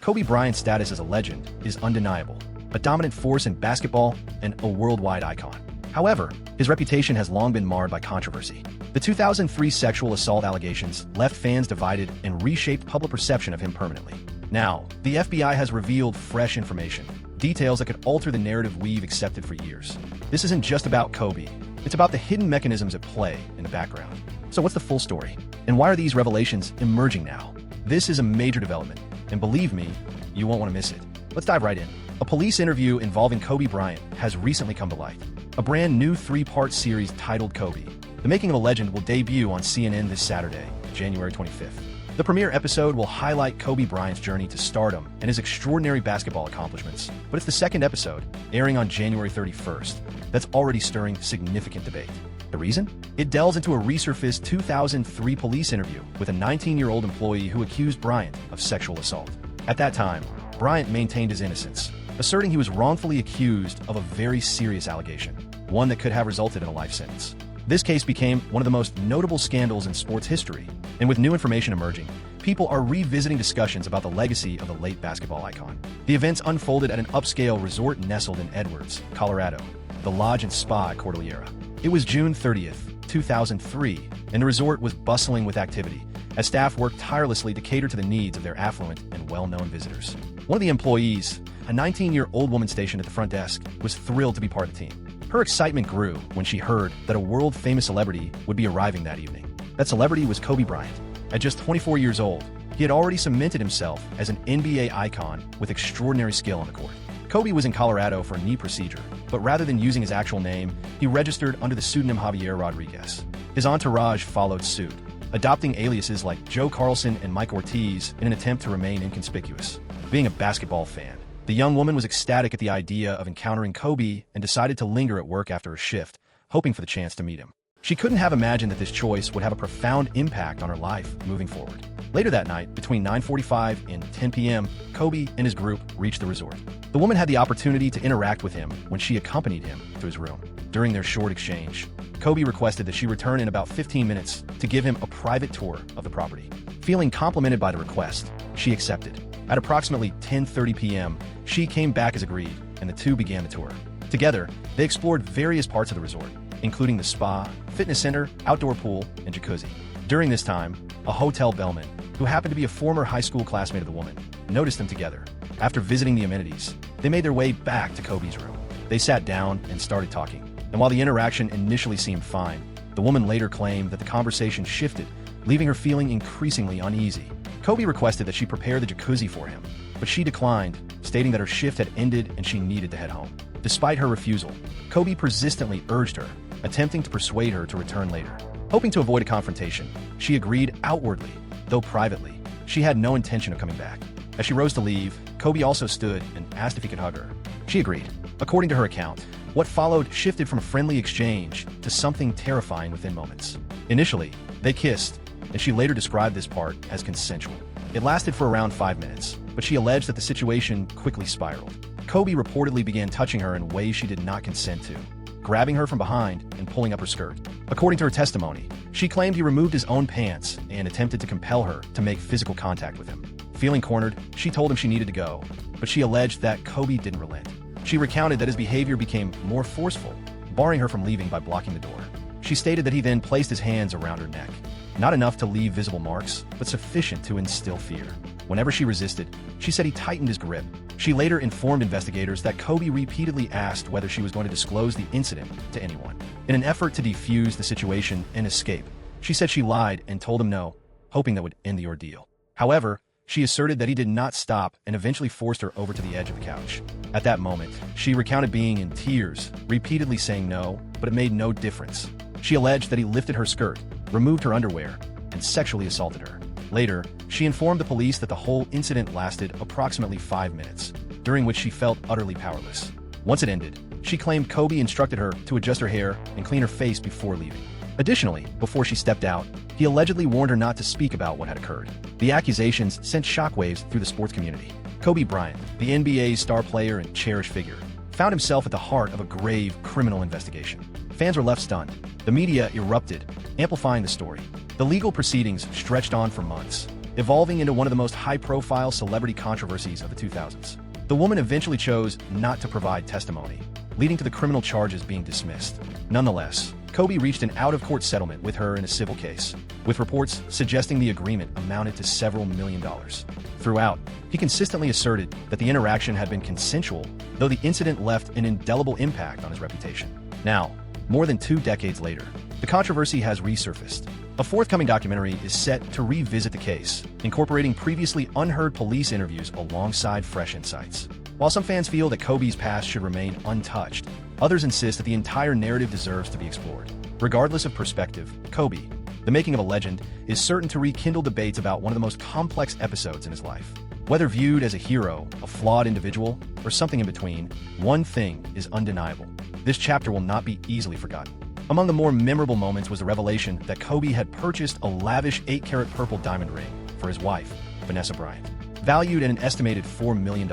Kobe Bryant's status as a legend is undeniable, a dominant force in basketball and a worldwide icon. However, his reputation has long been marred by controversy. The 2003 sexual assault allegations left fans divided and reshaped public perception of him permanently. Now, the FBI has revealed fresh information, details that could alter the narrative we've accepted for years. This isn't just about Kobe, it's about the hidden mechanisms at play in the background. So what's the full story? And why are these revelations emerging now? This is a major development, and believe me, you won't want to miss it. Let's dive right in. A police interview involving Kobe Bryant has recently come to light. A brand new 3-part series titled Kobe, The Making of a Legend, will debut on CNN this Saturday, January 25th. The premiere episode will highlight Kobe Bryant's journey to stardom and his extraordinary basketball accomplishments, but it's the second episode, airing on January 31st, that's already stirring significant debate. The reason? It delves into a resurfaced 2003 police interview with a 19-year-old employee who accused Bryant of sexual assault. At that time, Bryant maintained his innocence, asserting he was wrongfully accused of a very serious allegation, one that could have resulted in a life sentence. This case became one of the most notable scandals in sports history, and with new information emerging, people are revisiting discussions about the legacy of the late basketball icon. The events unfolded at an upscale resort nestled in Edwards, Colorado, the Lodge and Spa at Cordillera. It was June 30th, 2003, and the resort was bustling with activity, as staff worked tirelessly to cater to the needs of their affluent and well-known visitors. One of the employees, a 19-year-old woman stationed at the front desk, was thrilled to be part of the team. Her excitement grew when she heard that a world-famous celebrity would be arriving that evening. That celebrity was Kobe Bryant. At just 24 years old, he had already cemented himself as an NBA icon with extraordinary skill on the court. Kobe was in Colorado for a knee procedure, but rather than using his actual name, he registered under the pseudonym Javier Rodriguez. His entourage followed suit, adopting aliases like Joe Carlson and Mike Ortiz in an attempt to remain inconspicuous. Being a basketball fan, the young woman was ecstatic at the idea of encountering Kobe and decided to linger at work after a shift, hoping for the chance to meet him. She couldn't have imagined that this choice would have a profound impact on her life moving forward. Later that night, between 9:45 and 10 p.m., Kobe and his group reached the resort. The woman had the opportunity to interact with him when she accompanied him to his room. During their short exchange, Kobe requested that she return in about 15 minutes to give him a private tour of the property. Feeling complimented by the request, she accepted. At approximately 10:30 p.m., she came back as agreed, and the two began the tour. Together, they explored various parts of the resort, including the spa, fitness center, outdoor pool, and jacuzzi. During this time, a hotel bellman, who happened to be a former high school classmate of the woman, noticed them together. After visiting the amenities, they made their way back to Kobe's room. They sat down and started talking, and while the interaction initially seemed fine, the woman later claimed that the conversation shifted, leaving her feeling increasingly uneasy. Kobe requested that she prepare the jacuzzi for him, but she declined, stating that her shift had ended and she needed to head home. Despite her refusal, Kobe persistently urged her, attempting to persuade her to return later. Hoping to avoid a confrontation, she agreed outwardly, though privately. She had no intention of coming back. As she rose to leave, Kobe also stood and asked if he could hug her. She agreed. According to her account, what followed shifted from a friendly exchange to something terrifying within moments. Initially, they kissed, and she later described this part as consensual. It lasted for around 5 minutes, but she alleged that the situation quickly spiraled. Kobe reportedly began touching her in ways she did not consent to, grabbing her from behind and pulling up her skirt. According to her testimony, she claimed he removed his own pants and attempted to compel her to make physical contact with him. Feeling cornered, she told him she needed to go, but she alleged that Kobe didn't relent. She recounted that his behavior became more forceful, barring her from leaving by blocking the door. She stated that he then placed his hands around her neck, not enough to leave visible marks, but sufficient to instill fear. Whenever she resisted, she said he tightened his grip. She later informed investigators that Kobe repeatedly asked whether she was going to disclose the incident to anyone. In an effort to defuse the situation and escape, she said she lied and told him no, hoping that would end the ordeal. However, she asserted that he did not stop and eventually forced her over to the edge of the couch. At that moment, she recounted being in tears, repeatedly saying no, but it made no difference. She alleged that he lifted her skirt, removed her underwear, and sexually assaulted her. Later, she informed the police that the whole incident lasted approximately 5 minutes, during which she felt utterly powerless. Once it ended, she claimed Kobe instructed her to adjust her hair and clean her face before leaving. Additionally, before she stepped out, he allegedly warned her not to speak about what had occurred. The accusations sent shockwaves through the sports community. Kobe Bryant, the NBA's star player and cherished figure, found himself at the heart of a grave criminal investigation. Fans were left stunned. The media erupted, amplifying the story. The legal proceedings stretched on for months, evolving into one of the most high-profile celebrity controversies of the 2000s. The woman eventually chose not to provide testimony, leading to the criminal charges being dismissed. Nonetheless, Kobe reached an out-of-court settlement with her in a civil case, with reports suggesting the agreement amounted to several $millions. Throughout, he consistently asserted that the interaction had been consensual, though the incident left an indelible impact on his reputation. Now, more than 2 decades later, the controversy has resurfaced. A forthcoming documentary is set to revisit the case, incorporating previously unheard police interviews alongside fresh insights. While some fans feel that Kobe's past should remain untouched, others insist that the entire narrative deserves to be explored. Regardless of perspective, Kobe, the making of a legend, is certain to rekindle debates about one of the most complex episodes in his life. Whether viewed as a hero, a flawed individual, or something in between, one thing is undeniable. This chapter will not be easily forgotten. Among the more memorable moments was the revelation that Kobe had purchased a lavish 8-carat purple diamond ring for his wife, Vanessa Bryant. Valued at an estimated $4 million,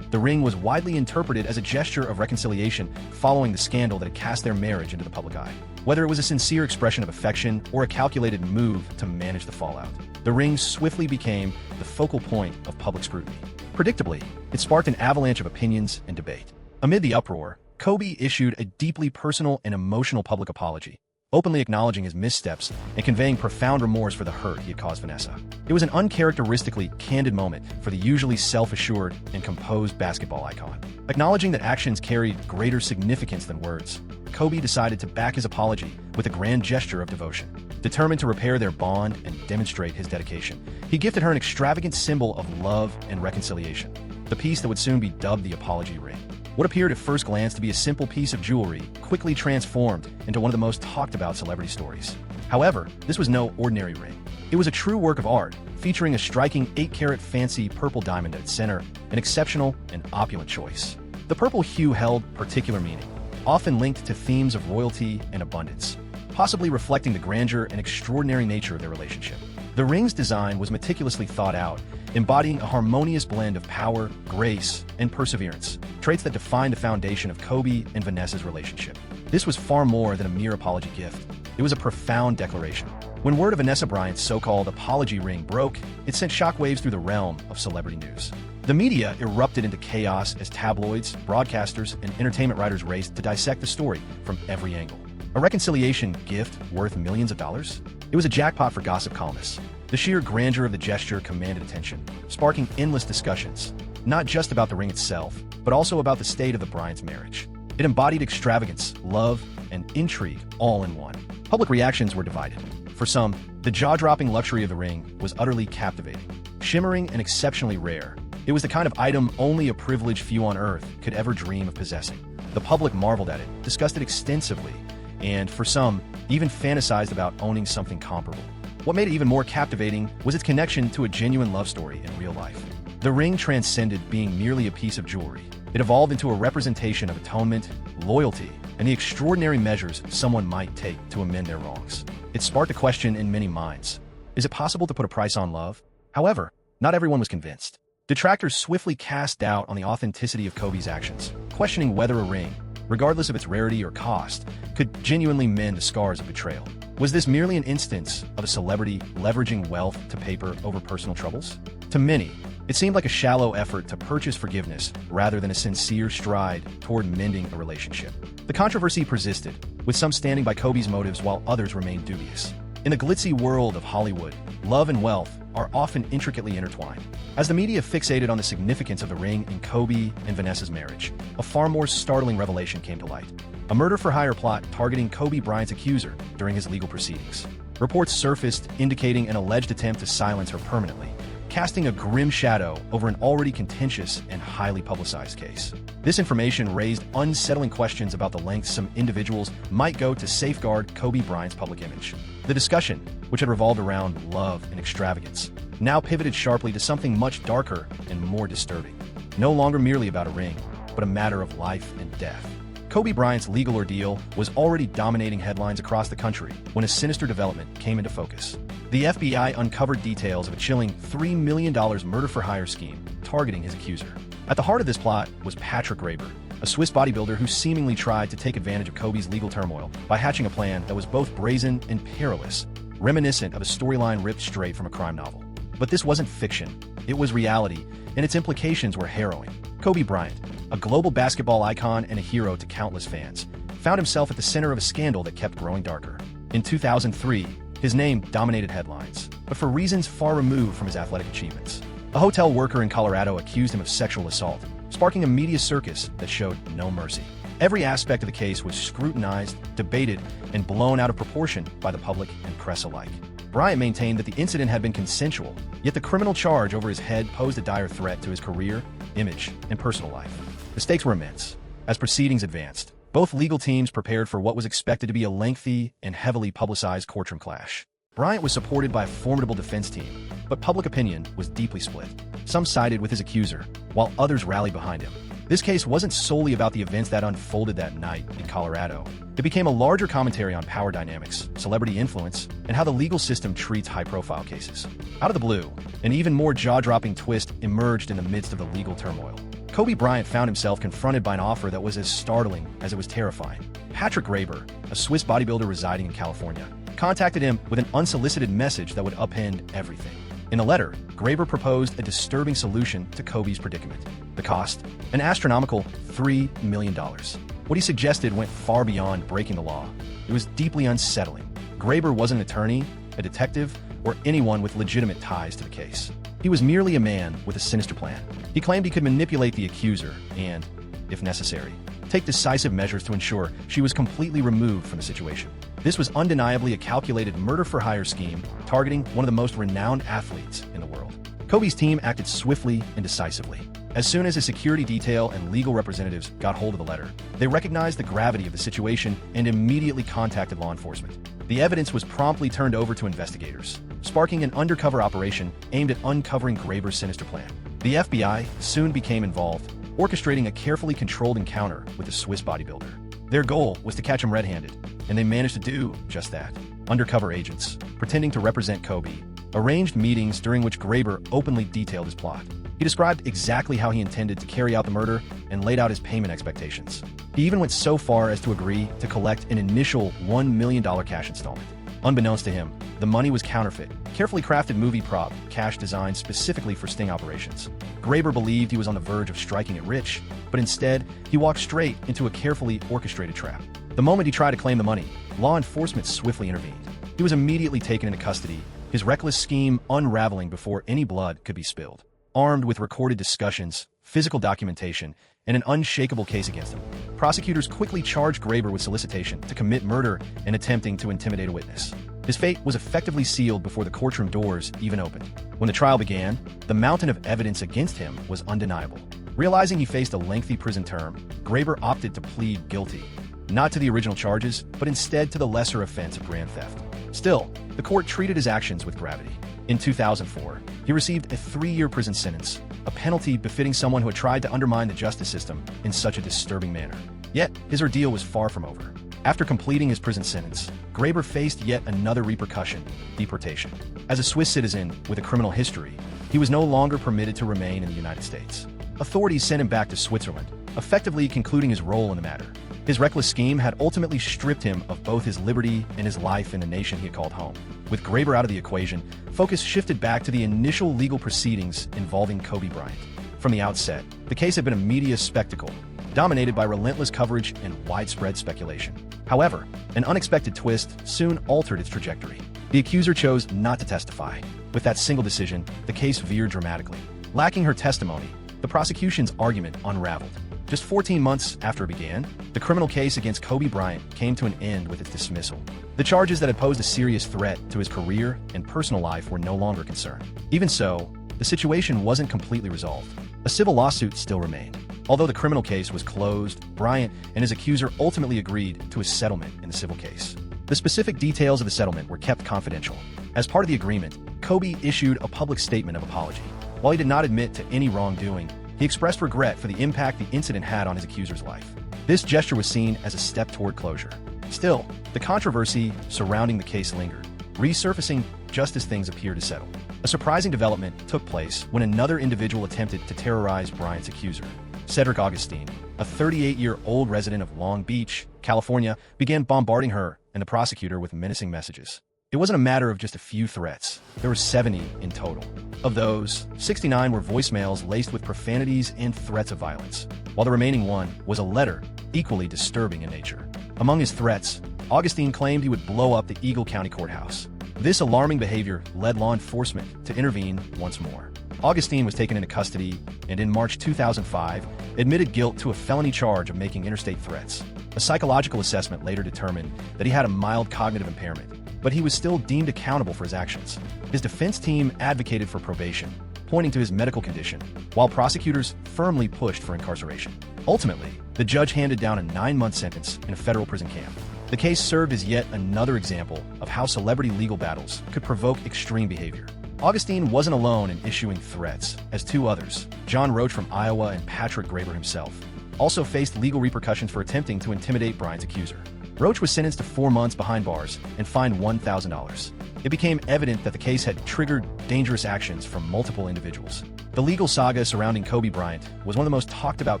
the ring was widely interpreted as a gesture of reconciliation following the scandal that had cast their marriage into the public eye. Whether it was a sincere expression of affection or a calculated move to manage the fallout, the ring swiftly became the focal point of public scrutiny. Predictably, it sparked an avalanche of opinions and debate. Amid the uproar, Kobe issued a deeply personal and emotional public apology, openly acknowledging his missteps and conveying profound remorse for the hurt he had caused Vanessa. It was an uncharacteristically candid moment for the usually self-assured and composed basketball icon. Acknowledging that actions carried greater significance than words, Kobe decided to back his apology with a grand gesture of devotion. Determined to repair their bond and demonstrate his dedication, he gifted her an extravagant symbol of love and reconciliation, the piece that would soon be dubbed the apology ring. What appeared at first glance to be a simple piece of jewelry quickly transformed into one of the most talked-about celebrity stories. However, this was no ordinary ring. It was a true work of art, featuring a striking 8-carat fancy purple diamond at its center, an exceptional and opulent choice. The purple hue held particular meaning, often linked to themes of royalty and abundance, possibly reflecting the grandeur and extraordinary nature of their relationship. The ring's design was meticulously thought out, embodying a harmonious blend of power, grace, and perseverance, traits that define the foundation of Kobe and Vanessa's relationship. This was far more than a mere apology gift. It was a profound declaration. When word of Vanessa Bryant's so-called apology ring broke, it sent shockwaves through the realm of celebrity news. The media erupted into chaos as tabloids, broadcasters, and entertainment writers raced to dissect the story from every angle. A reconciliation gift worth millions of dollars? It was a jackpot for gossip columnists. The sheer grandeur of the gesture commanded attention, sparking endless discussions, not just about the ring itself, but also about the state of the Bryant's marriage. It embodied extravagance, love, and intrigue all in one. Public reactions were divided. For some, the jaw-dropping luxury of the ring was utterly captivating, shimmering and exceptionally rare. It was the kind of item only a privileged few on Earth could ever dream of possessing. The public marveled at it, discussed it extensively, and for some, even fantasized about owning something comparable. What made it even more captivating was its connection to a genuine love story in real life. The ring transcended being merely a piece of jewelry. It evolved into a representation of atonement, loyalty, and the extraordinary measures someone might take to amend their wrongs. It sparked a question in many minds. Is it possible to put a price on love? However, not everyone was convinced. Detractors swiftly cast doubt on the authenticity of Kobe's actions, questioning whether a ring, regardless of its rarity or cost, could genuinely mend the scars of betrayal. Was this merely an instance of a celebrity leveraging wealth to paper over personal troubles? To many, it seemed like a shallow effort to purchase forgiveness rather than a sincere stride toward mending a relationship. The controversy persisted, with some standing by Kobe's motives while others remained dubious. In the glitzy world of Hollywood, love and wealth are often intricately intertwined. As the media fixated on the significance of the ring in Kobe and Vanessa's marriage, a far more startling revelation came to light. A murder-for-hire plot targeting Kobe Bryant's accuser during his legal proceedings. Reports surfaced indicating an alleged attempt to silence her permanently, casting a grim shadow over an already contentious and highly publicized case. This information raised unsettling questions about the lengths some individuals might go to safeguard Kobe Bryant's public image. The discussion, which had revolved around love and extravagance, now pivoted sharply to something much darker and more disturbing. No longer merely about a ring, but a matter of life and death. Kobe Bryant's legal ordeal was already dominating headlines across the country when a sinister development came into focus. The FBI uncovered details of a chilling $3 million murder-for-hire scheme targeting his accuser. At the heart of this plot was Patrick Graber, a Swiss bodybuilder who seemingly tried to take advantage of Kobe's legal turmoil by hatching a plan that was both brazen and perilous, reminiscent of a storyline ripped straight from a crime novel. But this wasn't fiction. It was reality, and its implications were harrowing. Kobe Bryant, a global basketball icon and a hero to countless fans, found himself at the center of a scandal that kept growing darker. In 2003, his name dominated headlines, but for reasons far removed from his athletic achievements. A hotel worker in Colorado accused him of sexual assault, sparking a media circus that showed no mercy. Every aspect of the case was scrutinized, debated, and blown out of proportion by the public and press alike. Bryant maintained that the incident had been consensual, yet the criminal charge over his head posed a dire threat to his career, image, and personal life. The stakes were immense. As proceedings advanced, both legal teams prepared for what was expected to be a lengthy and heavily publicized courtroom clash. Bryant was supported by a formidable defense team, but public opinion was deeply split. Some sided with his accuser, while others rallied behind him. This case wasn't solely about the events that unfolded that night in Colorado. It became a larger commentary on power dynamics, celebrity influence, and how the legal system treats high-profile cases. Out of the blue, an even more jaw-dropping twist emerged in the midst of the legal turmoil. Kobe Bryant found himself confronted by an offer that was as startling as it was terrifying. Patrick Graber, a Swiss bodybuilder residing in California, contacted him with an unsolicited message that would upend everything. In a letter, Graber proposed a disturbing solution to Kobe's predicament. The cost? An astronomical $3 million. What he suggested went far beyond breaking the law. It was deeply unsettling. Graber wasn't an attorney, a detective, or anyone with legitimate ties to the case. He was merely a man with a sinister plan. He claimed he could manipulate the accuser and, if necessary, take decisive measures to ensure she was completely removed from the situation. This was undeniably a calculated murder-for-hire scheme targeting one of the most renowned athletes in the world. Kobe's team acted swiftly and decisively. As soon as his security detail and legal representatives got hold of the letter, they recognized the gravity of the situation and immediately contacted law enforcement. The evidence was promptly turned over to investigators, sparking an undercover operation aimed at uncovering Graber's sinister plan. The FBI soon became involved, orchestrating a carefully controlled encounter with the Swiss bodybuilder. Their goal was to catch him red-handed, and they managed to do just that. Undercover agents, pretending to represent Kobe, arranged meetings during which Graber openly detailed his plot. He described exactly how he intended to carry out the murder and laid out his payment expectations. He even went so far as to agree to collect an initial $1 million cash installment. Unbeknownst to him, the money was counterfeit, carefully crafted movie prop cash designed specifically for sting operations. Graber believed he was on the verge of striking it rich, but instead, he walked straight into a carefully orchestrated trap. The moment he tried to claim the money, law enforcement swiftly intervened. He was immediately taken into custody, his reckless scheme unraveling before any blood could be spilled. Armed with recorded discussions, physical documentation, and an unshakable case against him, prosecutors quickly charged Graber with solicitation to commit murder and attempting to intimidate a witness. His fate was effectively sealed before the courtroom doors even opened. When the trial began, the mountain of evidence against him was undeniable. Realizing he faced a lengthy prison term, Graber opted to plead guilty, not to the original charges, but instead to the lesser offense of grand theft. Still, the court treated his actions with gravity. In 2004, he received a 3-year prison sentence, a penalty befitting someone who had tried to undermine the justice system in such a disturbing manner. Yet, his ordeal was far from over. After completing his prison sentence, Graber faced yet another repercussion: deportation. As a Swiss citizen with a criminal history, he was no longer permitted to remain in the United States. Authorities sent him back to Switzerland, effectively concluding his role in the matter. His reckless scheme had ultimately stripped him of both his liberty and his life in the nation he had called home. With Graber out of the equation, focus shifted back to the initial legal proceedings involving Kobe Bryant. From the outset, the case had been a media spectacle, dominated by relentless coverage and widespread speculation. However, an unexpected twist soon altered its trajectory. The accuser chose not to testify. With that single decision, the case veered dramatically. Lacking her testimony, the prosecution's argument unraveled. Just 14 months after it began, the criminal case against Kobe Bryant came to an end with its dismissal. The charges that had posed a serious threat to his career and personal life were no longer concerned. Even so, the situation wasn't completely resolved. A civil lawsuit still remained. Although the criminal case was closed, Bryant and his accuser ultimately agreed to a settlement in the civil case. The specific details of the settlement were kept confidential. As part of the agreement, Kobe issued a public statement of apology. While he did not admit to any wrongdoing, he expressed regret for the impact the incident had on his accuser's life. This gesture was seen as a step toward closure. Still, the controversy surrounding the case lingered, resurfacing just as things appeared to settle. A surprising development took place when another individual attempted to terrorize Bryant's accuser. Cedric Augustine, a 38-year-old resident of Long Beach, California, began bombarding her and the prosecutor with menacing messages. It wasn't a matter of just a few threats. There were 70 in total. Of those, 69 were voicemails laced with profanities and threats of violence, while the remaining one was a letter equally disturbing in nature. Among his threats, Augustine claimed he would blow up the Eagle County Courthouse. This alarming behavior led law enforcement to intervene once more. Augustine was taken into custody and in March 2005 admitted guilt to a felony charge of making interstate threats. A psychological assessment later determined that he had a mild cognitive impairment, but he was still deemed accountable for his actions. His defense team advocated for probation, pointing to his medical condition, while prosecutors firmly pushed for incarceration. Ultimately, the judge handed down a 9-month sentence in a federal prison camp. The case served as yet another example of how celebrity legal battles could provoke extreme behavior. Augustine wasn't alone in issuing threats, as two others, John Roach from Iowa and Patrick Graber himself, also faced legal repercussions for attempting to intimidate Bryant's accuser. Roach was sentenced to 4 months behind bars and fined $1,000. It became evident that the case had triggered dangerous actions from multiple individuals. The legal saga surrounding Kobe Bryant was one of the most talked about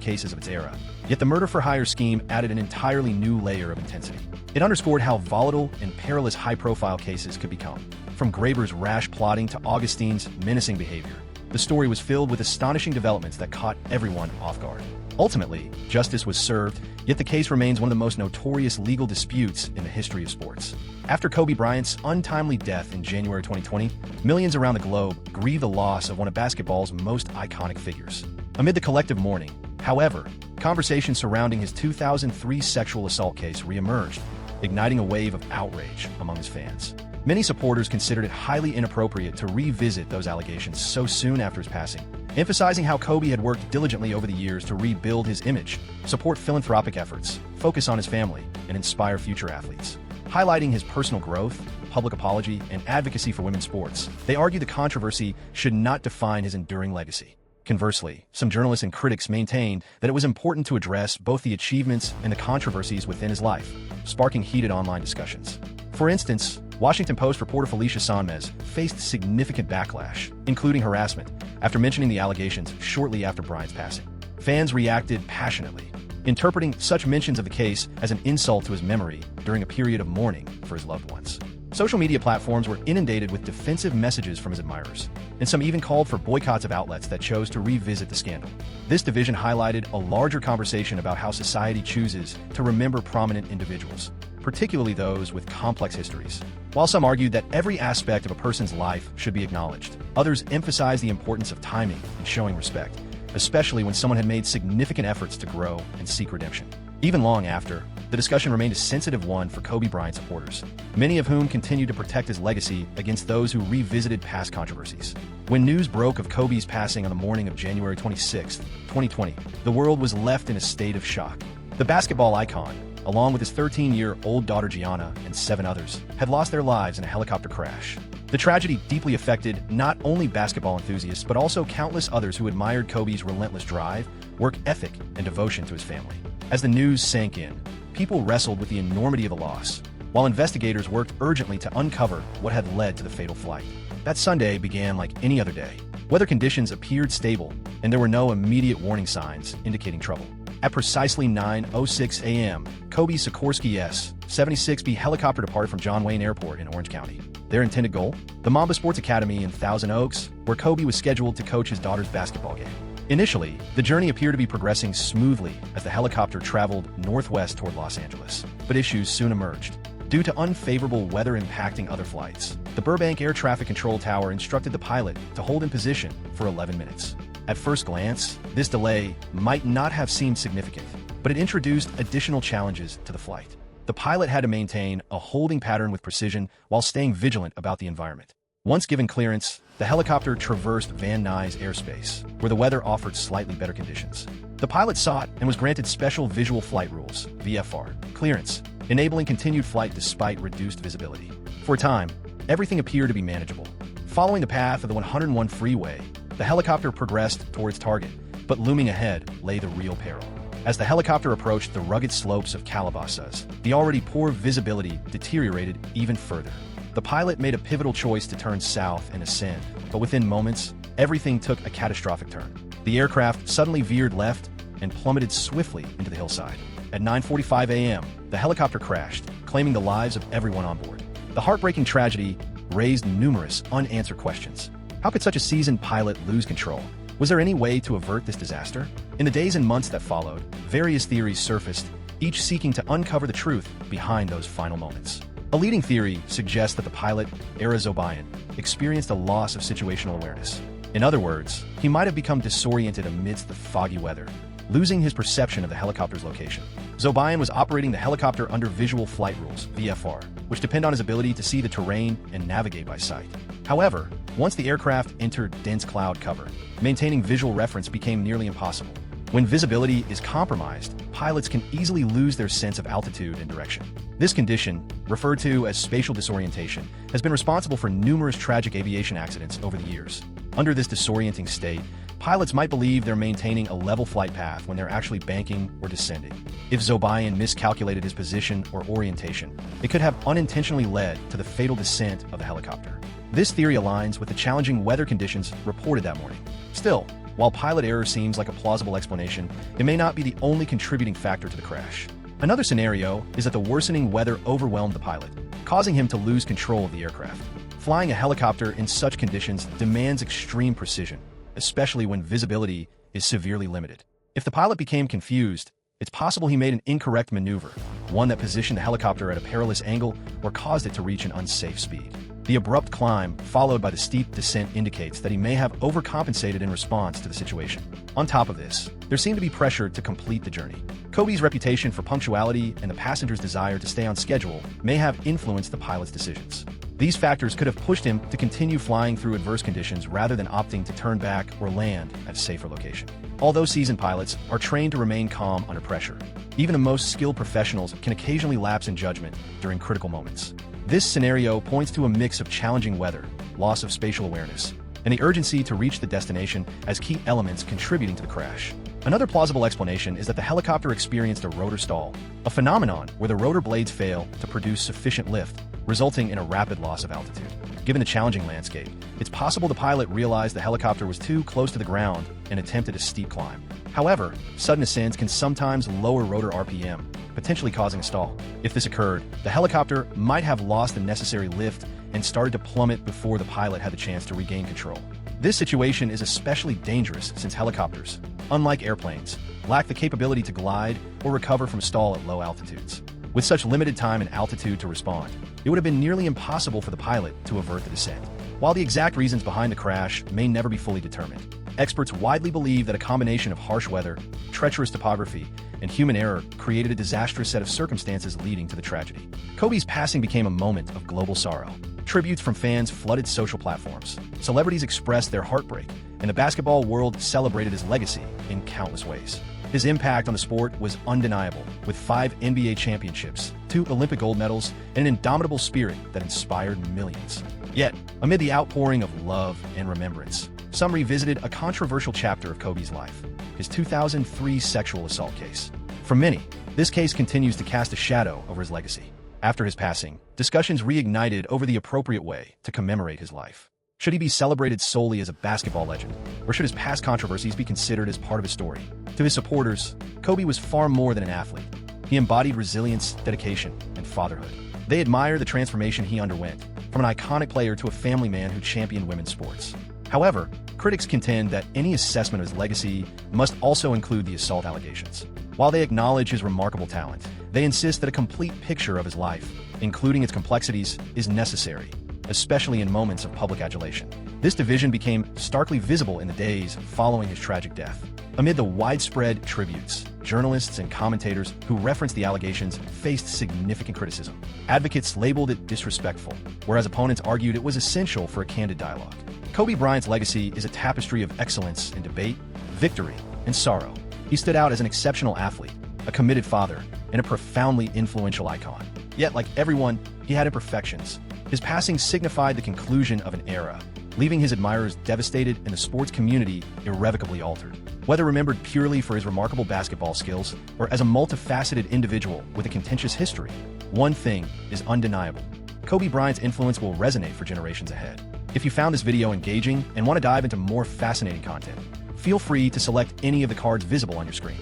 cases of its era, yet the murder-for-hire scheme added an entirely new layer of intensity. It underscored how volatile and perilous high-profile cases could become. From Graber's rash plotting to Augustine's menacing behavior, the story was filled with astonishing developments that caught everyone off guard. Ultimately, justice was served, yet the case remains one of the most notorious legal disputes in the history of sports. After Kobe Bryant's untimely death in January 2020, millions around the globe grieve the loss of one of basketball's most iconic figures. Amid the collective mourning, however, conversations surrounding his 2003 sexual assault case reemerged, igniting a wave of outrage among his fans. Many supporters considered it highly inappropriate to revisit those allegations so soon after his passing, emphasizing how Kobe had worked diligently over the years to rebuild his image, support philanthropic efforts, focus on his family, and inspire future athletes. Highlighting his personal growth, public apology, and advocacy for women's sports, they argue the controversy should not define his enduring legacy. Conversely, some journalists and critics maintained that it was important to address both the achievements and the controversies within his life, sparking heated online discussions. For instance, Washington Post reporter Felicia Sonmez faced significant backlash, including harassment, after mentioning the allegations shortly after Bryant's passing. Fans reacted passionately, interpreting such mentions of the case as an insult to his memory during a period of mourning for his loved ones. Social media platforms were inundated with defensive messages from his admirers, and some even called for boycotts of outlets that chose to revisit the scandal. This division highlighted a larger conversation about how society chooses to remember prominent individuals, particularly those with complex histories. While some argued that every aspect of a person's life should be acknowledged, others emphasized the importance of timing and showing respect, especially when someone had made significant efforts to grow and seek redemption. Even long after, the discussion remained a sensitive one for Kobe Bryant supporters, many of whom continued to protect his legacy against those who revisited past controversies. When news broke of Kobe's passing on the morning of January 26, 2020, the world was left in a state of shock. The basketball icon, along with his 13-year-old daughter Gianna and 7 others, had lost their lives in a helicopter crash. The tragedy deeply affected not only basketball enthusiasts but also countless others who admired Kobe's relentless drive, work ethic, and devotion to his family. As the news sank in, people wrestled with the enormity of the loss, while investigators worked urgently to uncover what had led to the fatal flight. That Sunday began like any other day. Weather conditions appeared stable, and there were no immediate warning signs indicating trouble. At precisely 9:06 a.m., Kobe Sikorsky S-76B helicopter departed from John Wayne Airport in Orange County. Their intended goal? The Mamba Sports Academy in Thousand Oaks, where Kobe was scheduled to coach his daughter's basketball game. Initially, the journey appeared to be progressing smoothly as the helicopter traveled northwest toward Los Angeles, but issues soon emerged. Due to unfavorable weather impacting other flights, the Burbank Air Traffic Control Tower instructed the pilot to hold in position for 11 minutes. At first glance, this delay might not have seemed significant, but it introduced additional challenges to the flight. The pilot had to maintain a holding pattern with precision while staying vigilant about the environment. Once given clearance, the helicopter traversed Van Nuys airspace, where the weather offered slightly better conditions. The pilot sought and was granted Special Visual Flight Rules (VFR) clearance, enabling continued flight despite reduced visibility. For a time, everything appeared to be manageable. Following the path of the 101 freeway, the helicopter progressed toward its target, but looming ahead lay the real peril. As the helicopter approached the rugged slopes of Calabasas, the already poor visibility deteriorated even further. The pilot made a pivotal choice to turn south and ascend, but within moments, everything took a catastrophic turn. The aircraft suddenly veered left and plummeted swiftly into the hillside. At 9:45 a.m., the helicopter crashed, claiming the lives of everyone on board. The heartbreaking tragedy raised numerous unanswered questions. How could such a seasoned pilot lose control? Was there any way to avert this disaster? In the days and months that followed, various theories surfaced, each seeking to uncover the truth behind those final moments. A leading theory suggests that the pilot, Bryant, experienced a loss of situational awareness. In other words, he might have become disoriented amidst the foggy weather, losing his perception of the helicopter's location. Zobayan was operating the helicopter under visual flight rules, VFR, which depend on his ability to see the terrain and navigate by sight. However, once the aircraft entered dense cloud cover, maintaining visual reference became nearly impossible. When visibility is compromised, pilots can easily lose their sense of altitude and direction. This condition, referred to as spatial disorientation, has been responsible for numerous tragic aviation accidents over the years. Under this disorienting state, pilots might believe they're maintaining a level flight path when they're actually banking or descending. If Zobayan miscalculated his position or orientation, it could have unintentionally led to the fatal descent of the helicopter. This theory aligns with the challenging weather conditions reported that morning. Still, while pilot error seems like a plausible explanation, it may not be the only contributing factor to the crash. Another scenario is that the worsening weather overwhelmed the pilot, causing him to lose control of the aircraft. Flying a helicopter in such conditions demands extreme precision, especially when visibility is severely limited. If the pilot became confused, it's possible he made an incorrect maneuver, one that positioned the helicopter at a perilous angle or caused it to reach an unsafe speed. The abrupt climb, followed by the steep descent, indicates that he may have overcompensated in response to the situation. On top of this, there seemed to be pressure to complete the journey. Kobe's reputation for punctuality and the passenger's desire to stay on schedule may have influenced the pilot's decisions. These factors could have pushed him to continue flying through adverse conditions rather than opting to turn back or land at a safer location. Although seasoned pilots are trained to remain calm under pressure, even the most skilled professionals can occasionally lapse in judgment during critical moments. This scenario points to a mix of challenging weather, loss of spatial awareness, and the urgency to reach the destination as key elements contributing to the crash. Another plausible explanation is that the helicopter experienced a rotor stall, a phenomenon where the rotor blades fail to produce sufficient lift, resulting in a rapid loss of altitude. Given the challenging landscape, it's possible the pilot realized the helicopter was too close to the ground and attempted a steep climb. However, sudden ascents can sometimes lower rotor RPM, potentially causing a stall. If this occurred, the helicopter might have lost the necessary lift and started to plummet before the pilot had the chance to regain control. This situation is especially dangerous since helicopters, unlike airplanes, lack the capability to glide or recover from stall at low altitudes. With such limited time and altitude to respond, it would have been nearly impossible for the pilot to avert the descent. While the exact reasons behind the crash may never be fully determined, experts widely believe that a combination of harsh weather, treacherous topography, and human error created a disastrous set of circumstances leading to the tragedy. Kobe's passing became a moment of global sorrow. Tributes from fans flooded social platforms. Celebrities expressed their heartbreak, and the basketball world celebrated his legacy in countless ways. His impact on the sport was undeniable, with 5 NBA championships, 2 Olympic gold medals, and an indomitable spirit that inspired millions. Yet, amid the outpouring of love and remembrance, some revisited a controversial chapter of Kobe's life, his 2003 sexual assault case. For many, this case continues to cast a shadow over his legacy. After his passing, discussions reignited over the appropriate way to commemorate his life. Should he be celebrated solely as a basketball legend, or should his past controversies be considered as part of his story? To his supporters, Kobe was far more than an athlete. He embodied resilience, dedication, and fatherhood. They admire the transformation he underwent, from an iconic player to a family man who championed women's sports. However, critics contend that any assessment of his legacy must also include the assault allegations. While they acknowledge his remarkable talent, they insist that a complete picture of his life, including its complexities, is necessary, especially in moments of public adulation. This division became starkly visible in the days following his tragic death. Amid the widespread tributes, journalists and commentators who referenced the allegations faced significant criticism. Advocates labeled it disrespectful, whereas opponents argued it was essential for a candid dialogue. Kobe Bryant's legacy is a tapestry of excellence in debate, victory, and sorrow. He stood out as an exceptional athlete, a committed father, and a profoundly influential icon. Yet, like everyone, he had imperfections. His passing signified the conclusion of an era, leaving his admirers devastated and the sports community irrevocably altered. Whether remembered purely for his remarkable basketball skills or as a multifaceted individual with a contentious history, one thing is undeniable. Kobe Bryant's influence will resonate for generations ahead. If you found this video engaging and want to dive into more fascinating content, feel free to select any of the cards visible on your screen.